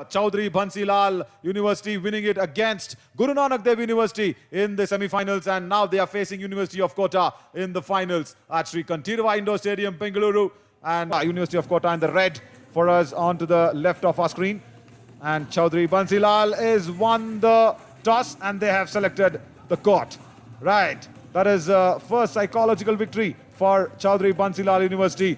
Chaudhary Bansilal University winning it against Guru Nanak Dev University in the semi-finals, and now they are facing University of Kota in the finals at Sri Kantirava Indoor Stadium, Bengaluru. And University of Kota in the red for us onto the left of our screen. And Chaudhary Bansilal is won the toss and they have selected the court. Right, that is first psychological victory for Chaudhary Bansilal University.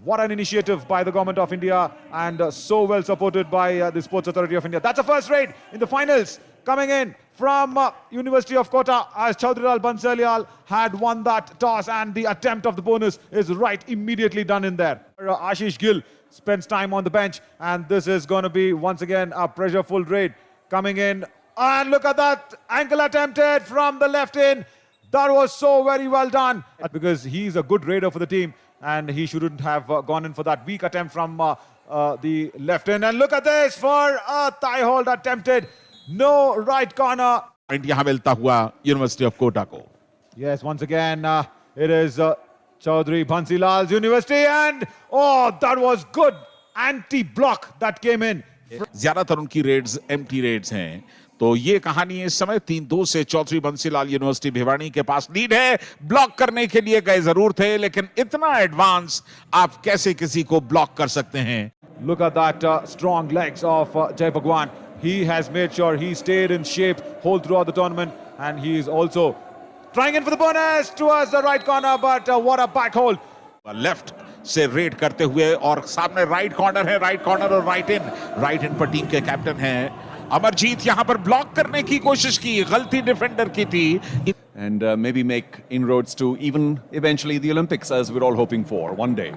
What an initiative by the Government of India, and so well supported by the Sports Authority of India. That's a first raid in the finals coming in from University of Kota, as Chaudhary Bansilal had won that toss, and the attempt of the bonus is right immediately done in there. Ashish Gill spends time on the bench, and this is going to be once again a pressure-full raid coming in. And look at that ankle attempted from the left in. That was so very well done, because he's a good raider for the team, and he shouldn't have gone in for that weak attempt from the left in. And look at this for a thigh hold attempted. No right corner. यहाँ मिलता हुआ University of Kota को. Yes, once again it is Chaudhary Bansilal's University, and oh, that was good anti-block that came in. ज्यादातर उनकी Reds empty Reds हैं, तो ये कहानी इस समय 3-2 से चौधरी बंसीलाल यूनिवर्सिटी भिवानी के पास लीड है. ब्लॉक करने के लिए गए जरूर थे, लेकिन इतना एडवांस आप कैसे किसी को ब्लॉक कर सकते हैं? Look at that strong legs of Jai Bhagwan. He has made sure he stayed in shape whole throughout the tournament, and he is also trying in for the bonus towards the right corner, but what a back hold. Left से red करते हुए, और सामने right corner है, right corner और right इन पर team के captain हैं अमरजीत. यहां पर ब्लॉक करने की कोशिश की, गलती डिफेंडर की थी. And maybe make inroads to even eventually the Olympics, as we're all hoping for one day.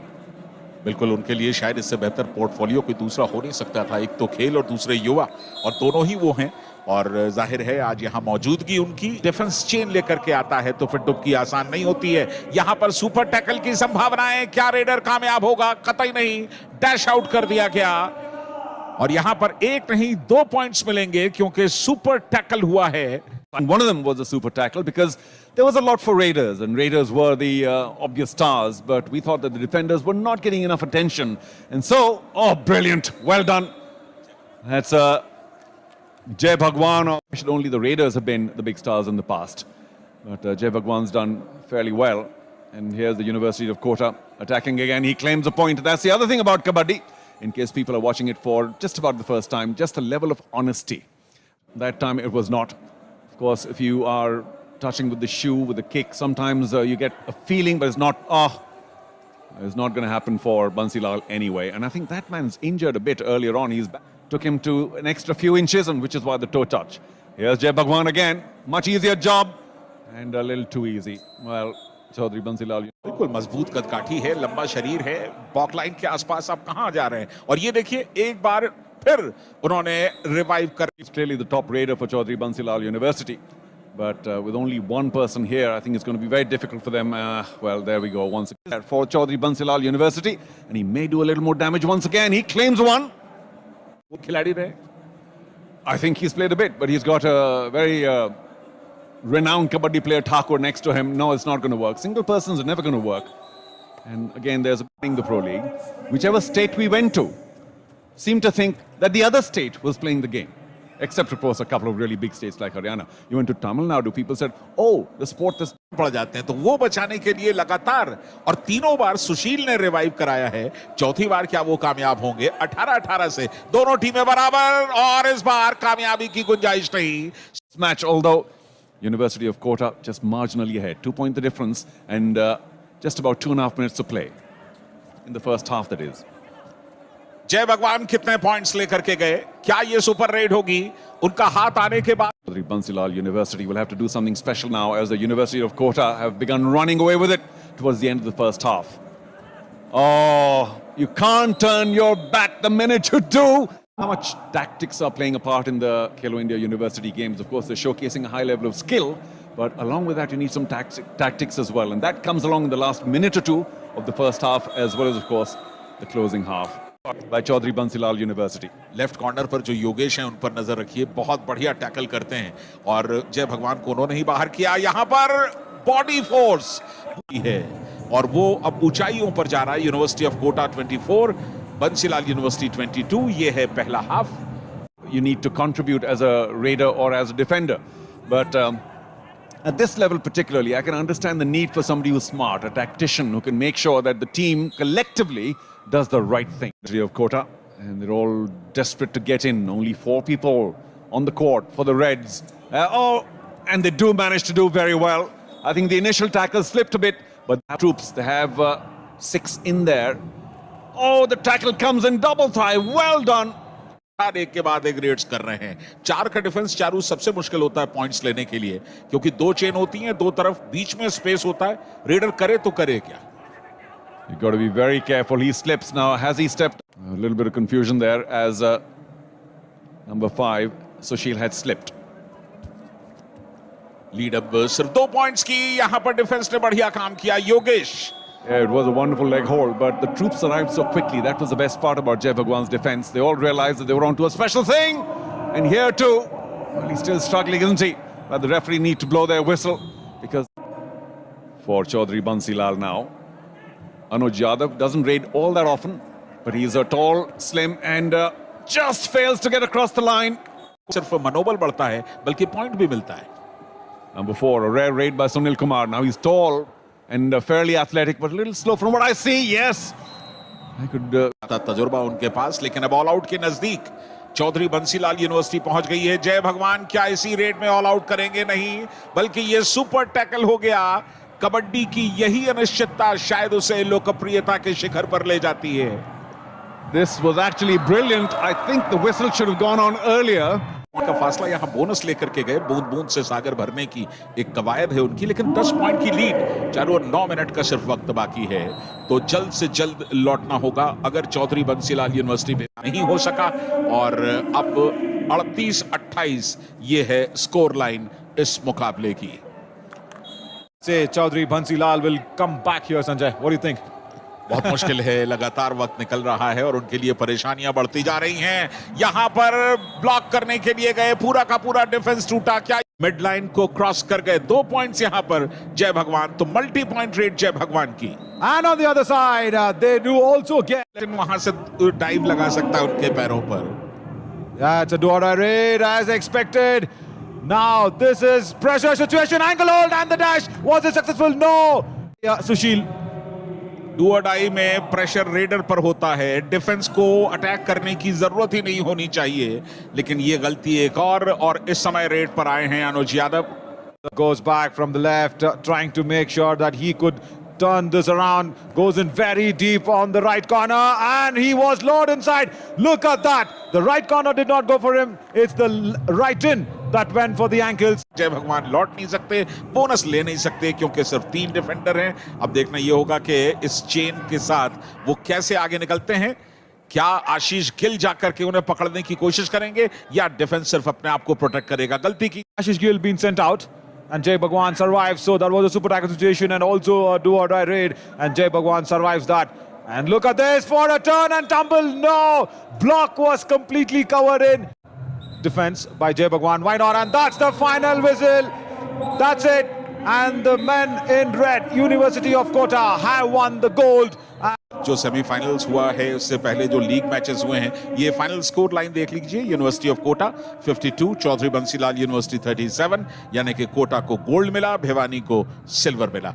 बिल्कुल, उनके लिए शायद इससे बेहतर पोर्टफोलियो कोई दूसरा हो नहीं सकता था. एक तो खेल और दूसरे युवा, और दोनों ही वो हैं. और जाहिर है आज यहाँ मौजूदगी उनकी डिफेंस चेन लेकर के आता है, तो फिर डुबकी आसान नहीं होती है. यहाँ पर सुपर टैकल की संभावनाएं, क्या रेडर कामयाब होगा? कतई नहीं, डैश आउट कर दिया गया. और यहाँ पर एक नहीं 2 पॉइंट्स मिलेंगे, क्योंकि सुपर टैकल हुआ है. And one of them was a super tackle, because there was a lot for Raiders, and Raiders were the obvious stars, but we thought that the defenders were not getting enough attention. And so, oh, brilliant, well done. That's Jai Bhagwan. Should only the Raiders have been the big stars in the past, but Jai Bhagwan's done fairly well. And here's the University of Kota attacking again. He claims a point. That's the other thing about Kabaddi, in case people are watching it for just about the first time, just a level of honesty. That time it was not. Of course, if you are touching with the shoe, with the kick, sometimes you get a feeling, but it's not. It's not going to happen for Bansilal anyway. And I think that man's injured a bit earlier on. Took him to an extra few inches, and which is why the toe touch. Here's Jai Bhagwan again. Much easier job, and a little too easy. Well, Chaudhary Bansilal बिल्कुल मजबूत कदकाठी है, लंबा शरीर है. बॉक line के आसपास आप कहां जा रहे हैं? और ये देखिए, एक बार फिर उन्होंने रिवाइव कर. He's clearly the top raider for Chaudhary Bansilal University, but with only one person here, I think it's going to be very difficult for them. Well, there we go once again for Chaudhary Bansilal University, and he may do a little more damage once again. He claims one. वो खिलाड़ी रहे. I think he's played a bit, but he's got a very renowned Kabaddi player Thakur next to him. No, it's not going to work. Single persons are never going to work. And again, there's the Pro League. Whichever state we went to seemed to think that the other state was playing the game. Except, of course, a couple of really big states like Haryana. You went to Tamil Nadu, people said, oh, the sport is... पड़ जाते हैं, तो वो बचाने के लिए लगातार, और 3 बार सुशील ने रिवाइव कराया है. चौथी बार क्या वो कामयाब होंगे? 18-18 से दोनों टीमें बराबर, और इस बार कामयाबी की गुंजाइश नहीं. Match, although University of Kota just marginally ahead. 2 point the difference, and just about 2.5 minutes to play. In the first half, that is. जय भगवान कितने पॉइंट्स लेकर के गए? क्या ये सुपर रेड होगी? उनका हाथ आने के बाद Chaudhary Bansilal University will have to do something special now, as the University of Kota have begun running away with it towards the end of the first half. Oh, you can't turn your back the minute you do. How much tactics are playing a part in the Khelo India University games? Of course, they're showcasing a high level of skill, but along with that, you need some tactics as well. And that comes along in the last minute or two of the first half, as well as, of course, the closing half by Chaudhary Bansilal University. Left corner पर जो योगेश हैं, उन पर नजर रखिए. बहुत बढ़िया tackle करते हैं, और जय भगवान को उन्होंने ही बाहर किया. यहाँ पर बॉडी फोर्स है, और वो अब ऊंचाइयों पर जा रहा है. University of Kota 24, Bansilal university 22. ये है पहला half. you need to contribute as a raider or as a defender. But at this level particularly, I can understand the need for somebody who's smart, a tactician who can make sure that the team collectively does the right thing. Of Kota, and they're all desperate to get in. Only 4 people on the court for the Reds. And they do manage to do very well. I think the initial tackle slipped a bit, but the troops, they have 6 in there. Oh, the tackle comes in double thigh. Well done. एक के बाद एक Reds कर रहे हैं। 4 का defence Charu सबसे मुश्किल होता है पॉइंट्स लेने के लिए, क्योंकि 2 चेन होती हैं, 2 तरफ बीच में स्पेस होता है। रेडर करे तो करे क्या? You got to be very careful. He slips now. Has he stepped? A little bit of confusion there as number 5, Sushil had slipped. Lead अब सिर्फ 2 पॉइंट्स की। यहां पर डिफेंस ने बढ़िया काम किया। Yogesh, Yeah, it was a wonderful leg hold, but the troops arrived so quickly. That was the best part about Jai Bhagwan's defense. They all realized that they were onto a special thing. And here too, well, he's still struggling, isn't he? But the referee need to blow their whistle because for Chaudhary Bansilal now. Anuj Yadav doesn't raid all that often, but he's a tall, slim, and just fails to get across the line. सिर्फ मनोबल बढ़ता है, बल्कि point भी मिलता है। Number 4, a rare raid by Sunil Kumar. Now he's tall and fairly athletic, but a little slow from what I see. Yes, I could. तजुर्बा उनके पास, लेकिन अब ऑल आउट के नजदीक चौधरी बंसीलाल यूनिवर्सिटी पहुंच गई है। जय भगवान क्या इसी रेड में ऑल आउट करेंगे? नहीं, बल्कि ये सुपर टैकल हो गया। कबड्डी की यही अनिश्चितता शायद उसे लोकप्रियता के शिखर पर ले जाती है। This was actually brilliant. I think the whistle should have gone on earlier. का फासला यहां बोनस लेकर के गए। बूंद बूंद से सागर भरने की एक कवायद है उनकी, लेकिन 10 पॉइंट की लीड, चारों 9 मिनट का सिर्फ वक्त बाकी है, तो जल्द से जल्द लौटना होगा अगर चौधरी बंसीलाल यूनिवर्सिटी में नहीं हो सका। और अब 38-28 ये है स्कोर लाइन इस मुकाबले की। Say Chaudhary Bansilal will come back here, Sanjay. What do you think? बहुत मुश्किल है, लगातार वक्त निकल रहा है और उनके लिए परेशानियां बढ़ती जा रही हैं। यहां पर ब्लॉक करने के लिए गए, पूरा का पूरा डिफेंस टूटा। क्या मिड लाइन को क्रॉस कर गए? 2 पॉइंट्स यहां पर जय भगवान, तो मल्टी पॉइंट रेट जय भगवान की। And on the other side, they do also get. लेकिन वहां से डाइव लगा सकता है उनके पैरों पर। Yeah, it's a do-or-die raid as expected. Now this is pressure situation, angle hold and the dash. Was it successful? No. Yeah, Sushil. Do और डाई में प्रेशर रेडर पर होता है, डिफेंस को अटैक करने की जरूरत ही नहीं होनी चाहिए, लेकिन ये गलती एक और इस समय रेड पर आए हैं अनुज Yadav. Goes back from the left, trying to make sure that he could turn this around. Goes in very deep on the right corner, and he was lured inside. Look at that. The right corner did not go for him. It's the right in that went for the ankles. जय भगवान लौट नहीं सकते, bonus ले नहीं सकते, क्योंकि सिर्फ 3 डिफेंडर हैं। अब देखना ये होगा कि इस चेन के साथ वो कैसे आगे निकलते हैं। क्या आशीष गिल जाकर के उन्हें पकड़ने की कोशिश करेंगे, या डिफेंस सिर्फ अपने आप को प्रोटेक्ट करेगा? गलती की। Ashish Gill being sent out, and Jai Bhagwan survives. So that was a super tackle situation and also a do-or-die raid, and Jai Bhagwan survives that. And look at this for a turn and tumble. No, block was completely covered in. Defense by Jai Bhagwan. Why not? And that's the final whistle. That's it. And the men in red, University of Kota, have won the gold. जो semifinals हुआ है उससे पहले जो league matches हुए हैं, ये final score line देख लीजिए। University of Kota 52, Chaudhary Bansilal university 37, यानी कि कोटा को गोल्ड मिला, भिवानी को सिल्वर मिला।